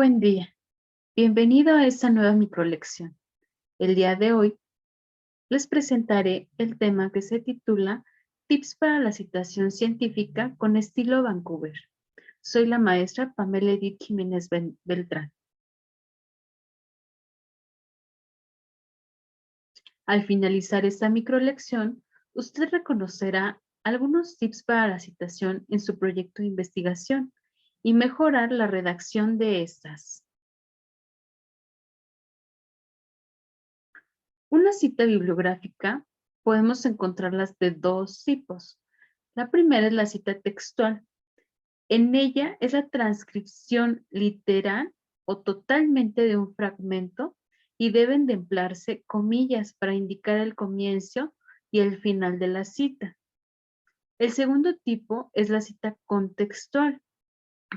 Buen día, bienvenido a esta nueva microlección. El día de hoy les presentaré el tema que se titula Tips para la citación científica con estilo Vancouver. Soy la maestra Pamela Edith Jiménez Beltrán. Al finalizar esta microlección, usted reconocerá algunos tips para la citación en su proyecto de investigación y mejorar la redacción de estas. Una cita bibliográfica podemos encontrarlas de dos tipos. La primera es la cita textual. En ella es la transcripción literal o totalmente de un fragmento y deben de emplearse comillas para indicar el comienzo y el final de la cita. El segundo tipo es la cita contextual,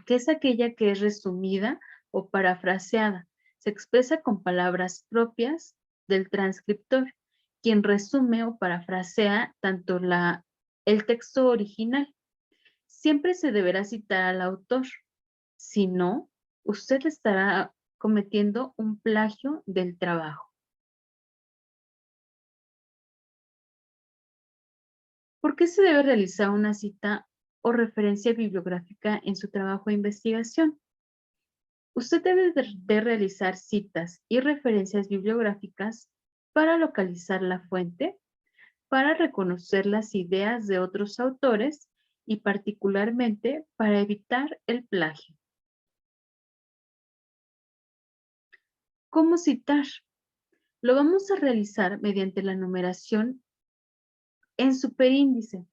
que es aquella que es resumida o parafraseada. Se expresa con palabras propias del transcriptor, quien resume o parafrasea tanto el texto original. Siempre se deberá citar al autor. Si no, usted estará cometiendo un plagio del trabajo. ¿Por qué se debe realizar una cita o referencia bibliográfica en su trabajo de investigación? Usted debe de realizar citas y referencias bibliográficas para localizar la fuente, para reconocer las ideas de otros autores y particularmente para evitar el plagio. ¿Cómo citar? Lo vamos a realizar mediante la numeración en superíndice.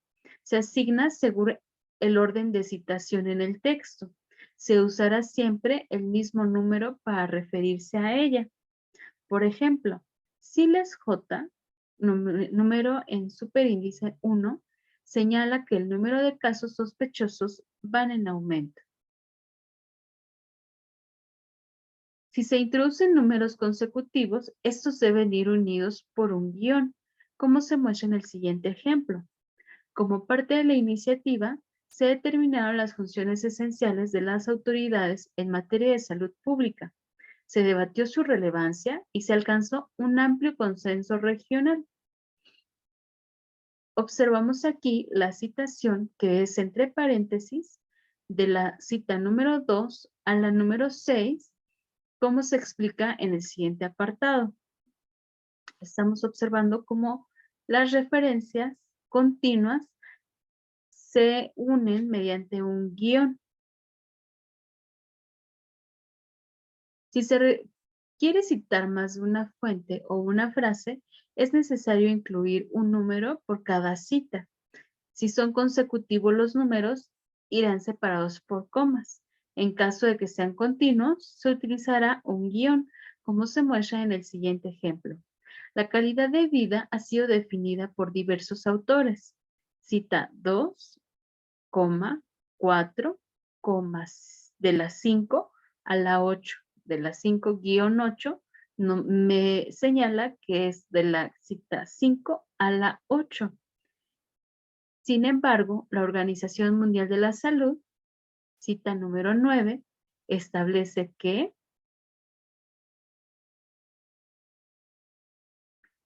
Se asigna según el orden de citación en el texto. Se usará siempre el mismo número para referirse a ella. Por ejemplo, Siles J, número en superíndice 1, señala que el número de casos sospechosos van en aumento. Si se introducen números consecutivos, estos deben ir unidos por un guión, como se muestra en el siguiente ejemplo. Como parte de la iniciativa, se determinaron las funciones esenciales de las autoridades en materia de salud pública. Se debatió su relevancia y se alcanzó un amplio consenso regional. Observamos aquí la citación que es entre paréntesis de la cita número 2 a la número 6, como se explica en el siguiente apartado. Estamos observando cómo las referencias continuas se unen mediante un guión. Si se quiere citar más de una fuente o una frase, es necesario incluir un número por cada cita. Si son consecutivos los números, irán separados por comas. En caso de que sean continuos, se utilizará un guión, como se muestra en el siguiente ejemplo. La calidad de vida ha sido definida por diversos autores. Cita 2, 4, de la 5 a la 8. De la 5-8 me señala que es de la cita 5 a la 8. Sin embargo, la Organización Mundial de la Salud, cita número 9, establece que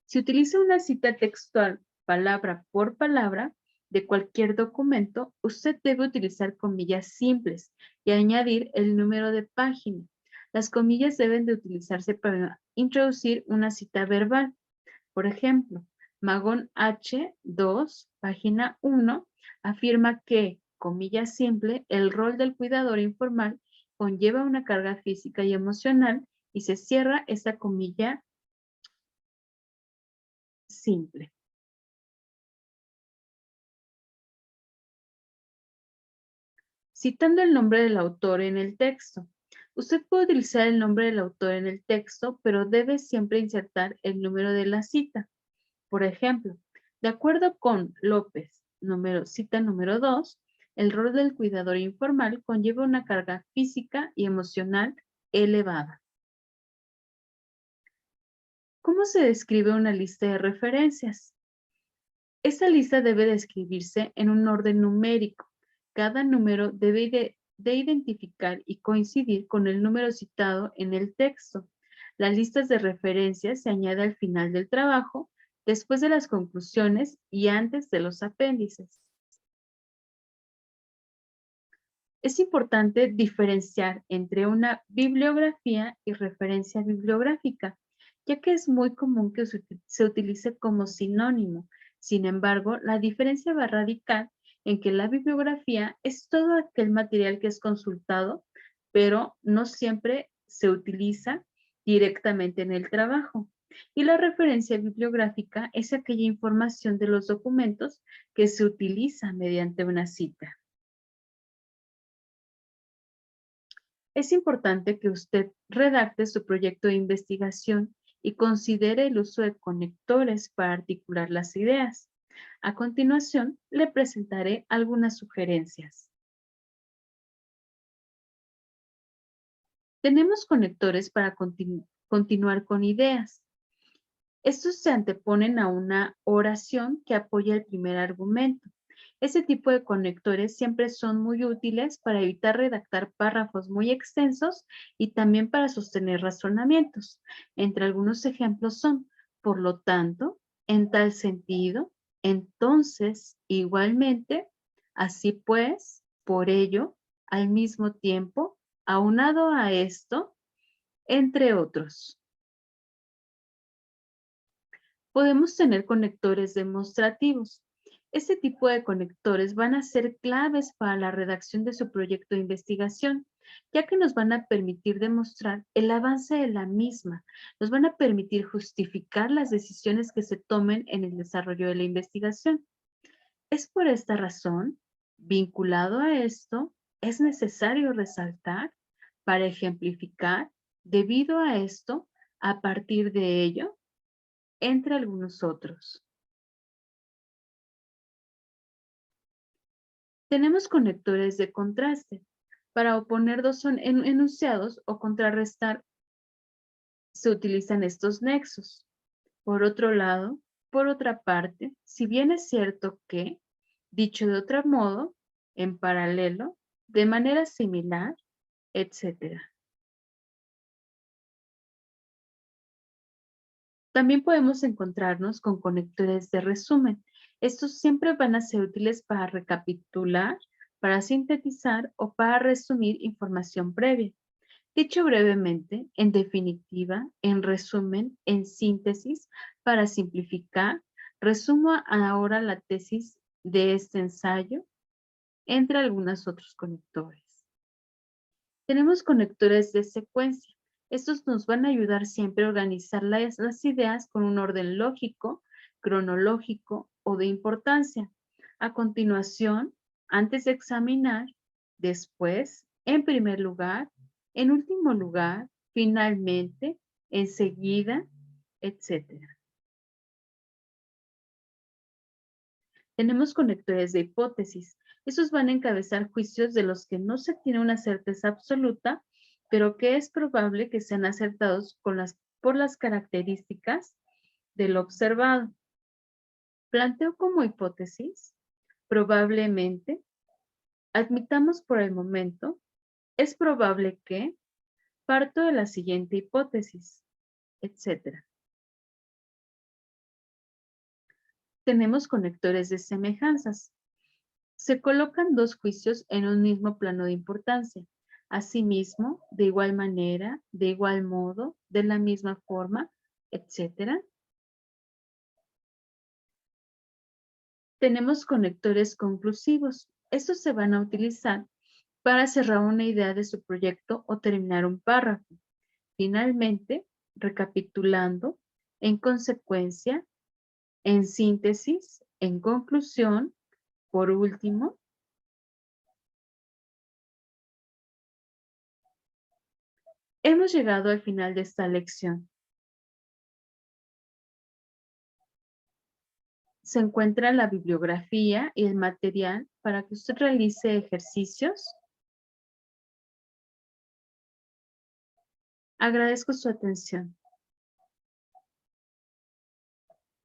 si utiliza una cita textual palabra por palabra de cualquier documento, usted debe utilizar comillas simples y añadir el número de página. Las comillas deben de utilizarse para introducir una cita verbal. Por ejemplo, Magón H2, página 1, afirma que, comilla simple, el rol del cuidador informal conlleva una carga física y emocional y se cierra esta comilla simple. Citando el nombre del autor en el texto. Usted puede utilizar el nombre del autor en el texto, pero debe siempre insertar el número de la cita. Por ejemplo, de acuerdo con López, cita número 2, el rol del cuidador informal conlleva una carga física y emocional elevada. ¿Cómo se describe una lista de referencias? Esta lista debe describirse en un orden numérico. Cada número debe de identificar y coincidir con el número citado en el texto. Las listas de referencias se añade al final del trabajo, después de las conclusiones y antes de los apéndices. Es importante diferenciar entre una bibliografía y referencia bibliográfica, ya que es muy común que se utilice como sinónimo. Sin embargo, la diferencia va a radicar en que la bibliografía es todo aquel material que es consultado, pero no siempre se utiliza directamente en el trabajo. Y la referencia bibliográfica es aquella información de los documentos que se utiliza mediante una cita. Es importante que usted redacte su proyecto de investigación y considere el uso de conectores para articular las ideas. A continuación, le presentaré algunas sugerencias. Tenemos conectores para continuar con ideas. Estos se anteponen a una oración que apoya el primer argumento. Ese tipo de conectores siempre son muy útiles para evitar redactar párrafos muy extensos y también para sostener razonamientos. Entre algunos ejemplos son, por lo tanto, en tal sentido, entonces, igualmente, así pues, por ello, al mismo tiempo, aunado a esto, entre otros. Podemos tener conectores demostrativos. Este tipo de conectores van a ser claves para la redacción de su proyecto de investigación, ya que nos van a permitir demostrar el avance de la misma, nos van a permitir justificar las decisiones que se tomen en el desarrollo de la investigación. Es por esta razón, vinculado a esto, es necesario resaltar para ejemplificar, debido a esto, a partir de ello, entre algunos otros. Tenemos conectores de contraste. Para oponer dos enunciados o contrarrestar, se utilizan estos nexos. Por otro lado, por otra parte, si bien es cierto que, dicho de otro modo, en paralelo, de manera similar, etc. También podemos encontrarnos con conectores de resumen. Estos siempre van a ser útiles para recapitular, para sintetizar o para resumir información previa. Dicho brevemente, en definitiva, en resumen, en síntesis, para simplificar, resumo ahora la tesis de este ensayo entre algunos otros conectores. Tenemos conectores de secuencia. Estos nos van a ayudar siempre a organizar las ideas con un orden lógico, cronológico o de importancia. A continuación, antes de examinar, después, en primer lugar, en último lugar, finalmente, enseguida, etc. Tenemos conectores de hipótesis. Esos van a encabezar juicios de los que no se tiene una certeza absoluta, pero que es probable que sean acertados por las características del observado. Planteo como hipótesis, probablemente, admitamos por el momento, es probable que, parto de la siguiente hipótesis, etc. Tenemos conectores de semejanzas. Se colocan dos juicios en un mismo plano de importancia. Asimismo, de igual manera, de igual modo, de la misma forma, etc. Tenemos conectores conclusivos. Estos se van a utilizar para cerrar una idea de su proyecto o terminar un párrafo. Finalmente, recapitulando, en consecuencia, en síntesis, en conclusión, por último, hemos llegado al final de esta lección. Se encuentra la bibliografía y el material para que usted realice ejercicios. Agradezco su atención.